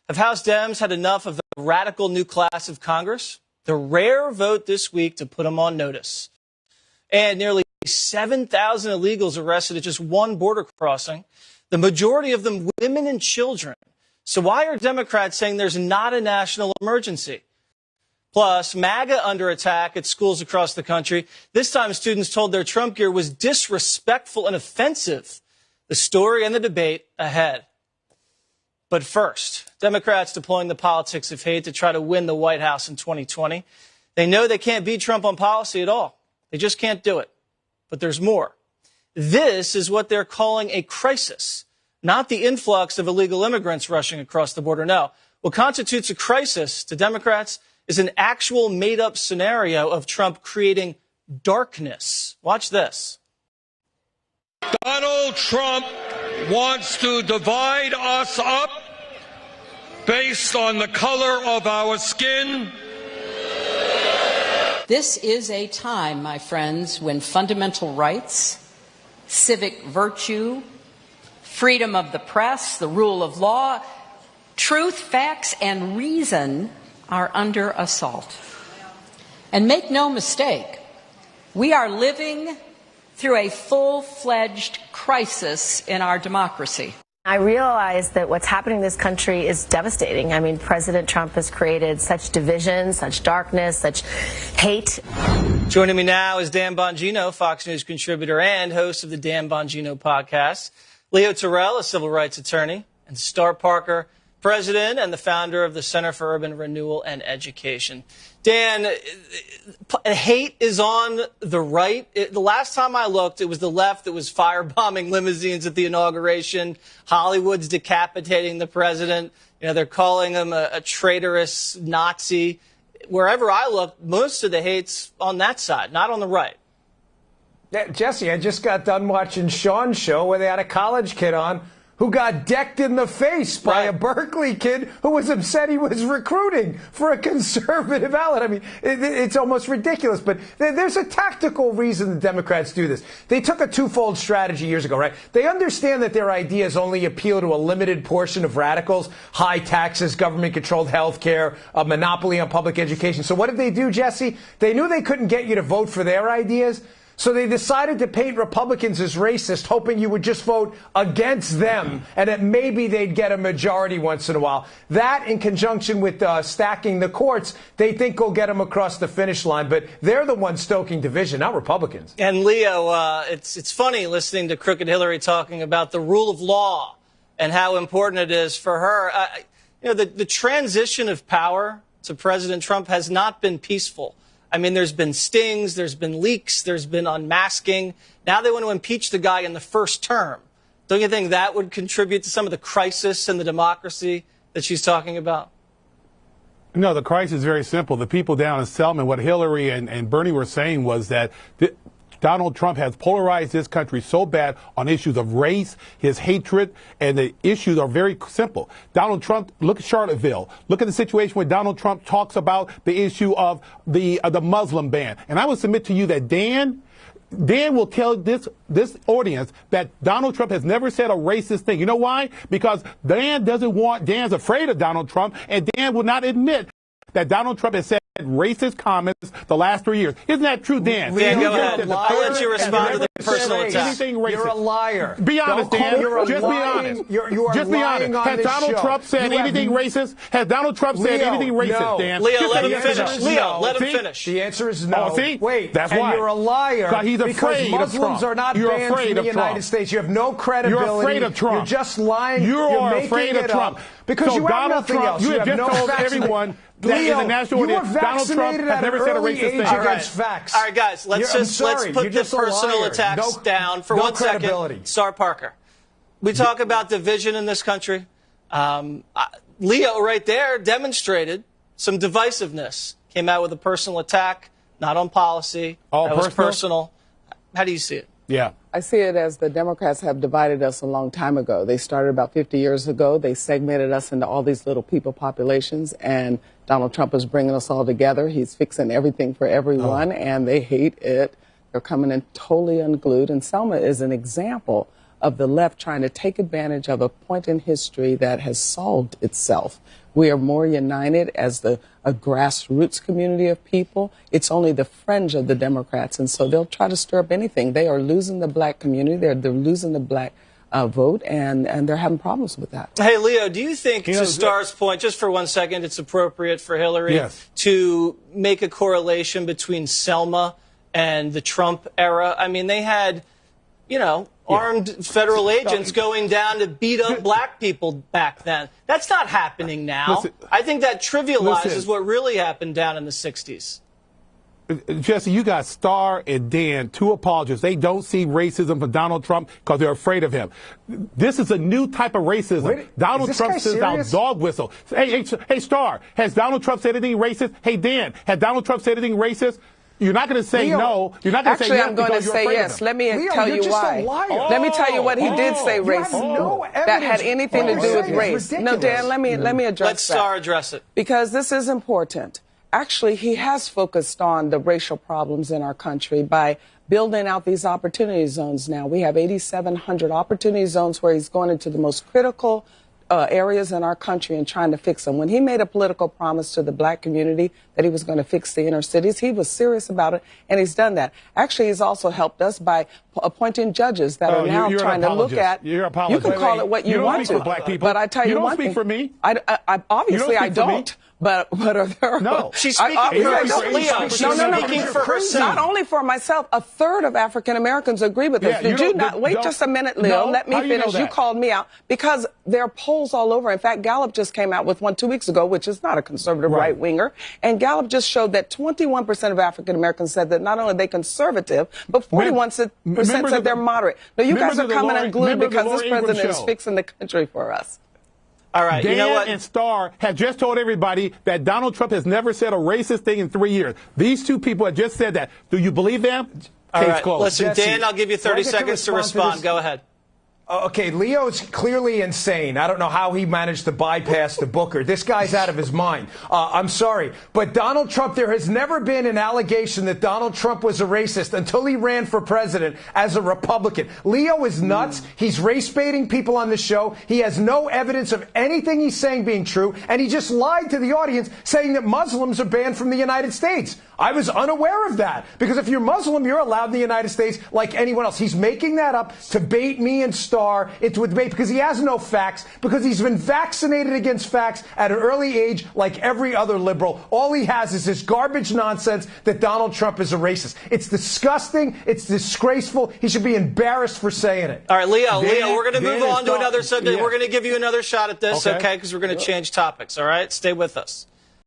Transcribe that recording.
Have House Dems had enough of the radical new class of Congress? The rare vote this week to put them on notice. And nearly 7,000 illegals arrested at just one border crossing, the majority of them women and children. So why are Democrats saying there's not a national emergency? Plus, MAGA under attack at schools across the country. This time, students told their Trump gear was disrespectful and offensive. The story and the debate ahead. But first, Democrats deploying the politics of hate to try to win the White House in 2020. They know they can't beat Trump on policy at all. They just can't do it. But there's more. This is what they're calling a crisis, not the influx of illegal immigrants rushing across the border. No, what constitutes a crisis to Democrats is an actual made-up scenario of Trump creating darkness. Watch this. Donald Trump wants to divide us up based on the color of our skin. This is a time, my friends, when fundamental rights, civic virtue, freedom of the press, the rule of law, truth, facts, and reason are under assault. And make no mistake, we are living through a full-fledged crisis in our democracy. I realize that what's happening in this country is devastating. I mean, President Trump has created such division, such darkness, such hate. Joining me now is Dan Bongino, Fox News contributor and host of the Dan Bongino podcast. Leo Terrell, a civil rights attorney, and Star Parker, president and the founder of the Center for Urban Renewal and Education. Dan, hate is on the right. The last time I looked, it was the left that was firebombing limousines at the inauguration. Hollywood's decapitating the president. You know, they're calling him a traitorous Nazi. Wherever I look, most of the hate's on that side, not on the right. Yeah, Jesse, I just got done watching Sean's show where they had a college kid on who got decked in the face by a Berkeley kid who was upset he was recruiting for a conservative ballot. I mean, it's almost ridiculous. But there's a tactical reason the Democrats do this. They took a twofold strategy years ago, right? They understand that their ideas only appeal to a limited portion of radicals: high taxes, government-controlled health care, a monopoly on public education. So what did they do, Jesse? They knew they couldn't get you to vote for their ideas. So they decided to paint Republicans as racist, hoping you would just vote against them and that maybe they'd get a majority once in a while. That, in conjunction with stacking the courts, they think will get them across the finish line. But they're the ones stoking division, not Republicans. And Leo, it's funny listening to Crooked Hillary talking about the rule of law and how important it is for her. The transition of power to President Trump has not been peaceful. I mean, there's been stings, there's been leaks, there's been unmasking. Now they want to impeach the guy in the first term. Don't you think that would contribute to some of the crisis in the democracy that she's talking about? No, the crisis is very simple. The people down in Selma, what Hillary and Bernie were saying was that Donald Trump has polarized this country so bad on issues of race, his hatred, and the issues are very simple. Donald Trump, look at Charlottesville. Look at the situation where Donald Trump talks about the issue of the Muslim ban. And I would submit to you that Dan will tell this audience that Donald Trump has never said a racist thing. You know why? Because Dan's afraid of Donald Trump, and Dan will not admit that Donald Trump has said racist comments the last 3 years. Isn't that true, Dan? Dan, go ahead. I'll let you respond to the personal attack. You're a liar. Be honest, Dan. Just be honest. Just be honest. Has Donald Trump said anything racist? Has Donald Trump said anything racist, Dan? Leo, let him finish. Leo, let him finish. The answer is no. Oh, see? Wait, that's why. You're a liar. He's afraid because Muslims are not banned from the United States. You have no credibility. You're afraid of Trump. You're just lying. You're afraid of Trump. Because you have nothing else. You have just told everyone that in the national audience, Donald Trump has never said a racist thing. All right, guys, let's put the personal attacks down for 1 second. Star Parker, we talk about division in this country. Leo right there demonstrated some divisiveness. Came out with a personal attack, not on policy. That was personal. How do you see it? Yeah. I see it as the Democrats have divided us a long time ago. They started about 50 years ago. They segmented us into all these little people populations, and Donald Trump is bringing us all together. He's fixing everything for everyone, and they hate it. They're coming in totally unglued, and Selma is an example of the left trying to take advantage of a point in history that has solved itself. We are more united as a grassroots community of people. It's only the fringe of the Democrats, and so they'll try to stir up anything. They are losing the black community. They're losing the black vote, and they're having problems with that. Hey, Leo, do you think, to Starr's point, just for 1 second, it's appropriate for Hillary to make a correlation between Selma and the Trump era? I mean, they had, armed federal agents going down to beat up black people back then. That's not happening now. I think that trivializes what really happened down in the 60s. Jesse, you got Starr and Dan, two apologists. They don't see racism for Donald Trump because they're afraid of him. This is a new type of racism. Wait, Donald Trump sends out dog whistle. Hey, Starr, has Donald Trump said anything racist? Hey, Dan, has Donald Trump said anything racist? You're not going to say no. You're not going to say yes. Actually, I'm going to say yes. Let me tell you why. Let me tell you what he did say racist. That had anything to do with race. No, Dan, let me address that. Let Starr address it. Because this is important. Actually, he has focused on the racial problems in our country by building out these opportunity zones now. We have 8,700 opportunity zones where he's going into the most critical areas in our country and trying to fix them. When he made a political promise to the black community that he was going to fix the inner cities, he was serious about it, and he's done that. Actually, he's also helped us by appointing judges that are now trying to look at. You're an apologist. You can call it what you want to, black people. but I tell you one thing. You don't speak for me. Obviously, I don't. But are there? No, she's speaking for herself. She's speaking for herself. Not only for myself. A third of African Americans agree with this. Did you not? Wait just a minute, Leo. Let me finish. You called me out because there are polls all over. In fact, Gallup just came out with one 2 weeks ago, which is not a conservative right winger. And Gallup just showed that 21% of African Americans said that not only are they conservative, but 41% said they're moderate. Now, you guys are coming unglued because this president is fixing the country for us. All right, Dan you know what? and Starr have just told everybody that Donald Trump has never said a racist thing in 3 years. These two people have just said that. Do you believe them? All Case right, closed. listen, Dan, I'll give you 30 seconds to respond. Go ahead. Okay, Leo's clearly insane. I don't know how he managed to bypass the Booker. This guy's out of his mind. I'm sorry. But Donald Trump, there has never been an allegation that Donald Trump was a racist until he ran for president as a Republican. Leo is nuts. He's race-baiting people on the show. He has no evidence of anything he's saying being true. And he just lied to the audience saying that Muslims are banned from the United States. I was unaware of that. Because if you're Muslim, you're allowed in the United States like anyone else. He's making that up to bait me and Starr into a debate because he has no facts, because he's been vaccinated against facts at an early age like every other liberal. All he has is this garbage nonsense that Donald Trump is a racist. It's disgusting. It's disgraceful. He should be embarrassed for saying it. All right, Leo, we're going to move on to another subject. Yeah. We're going to give you another shot at this, okay? Because we're going to change topics, all right? Stay with us.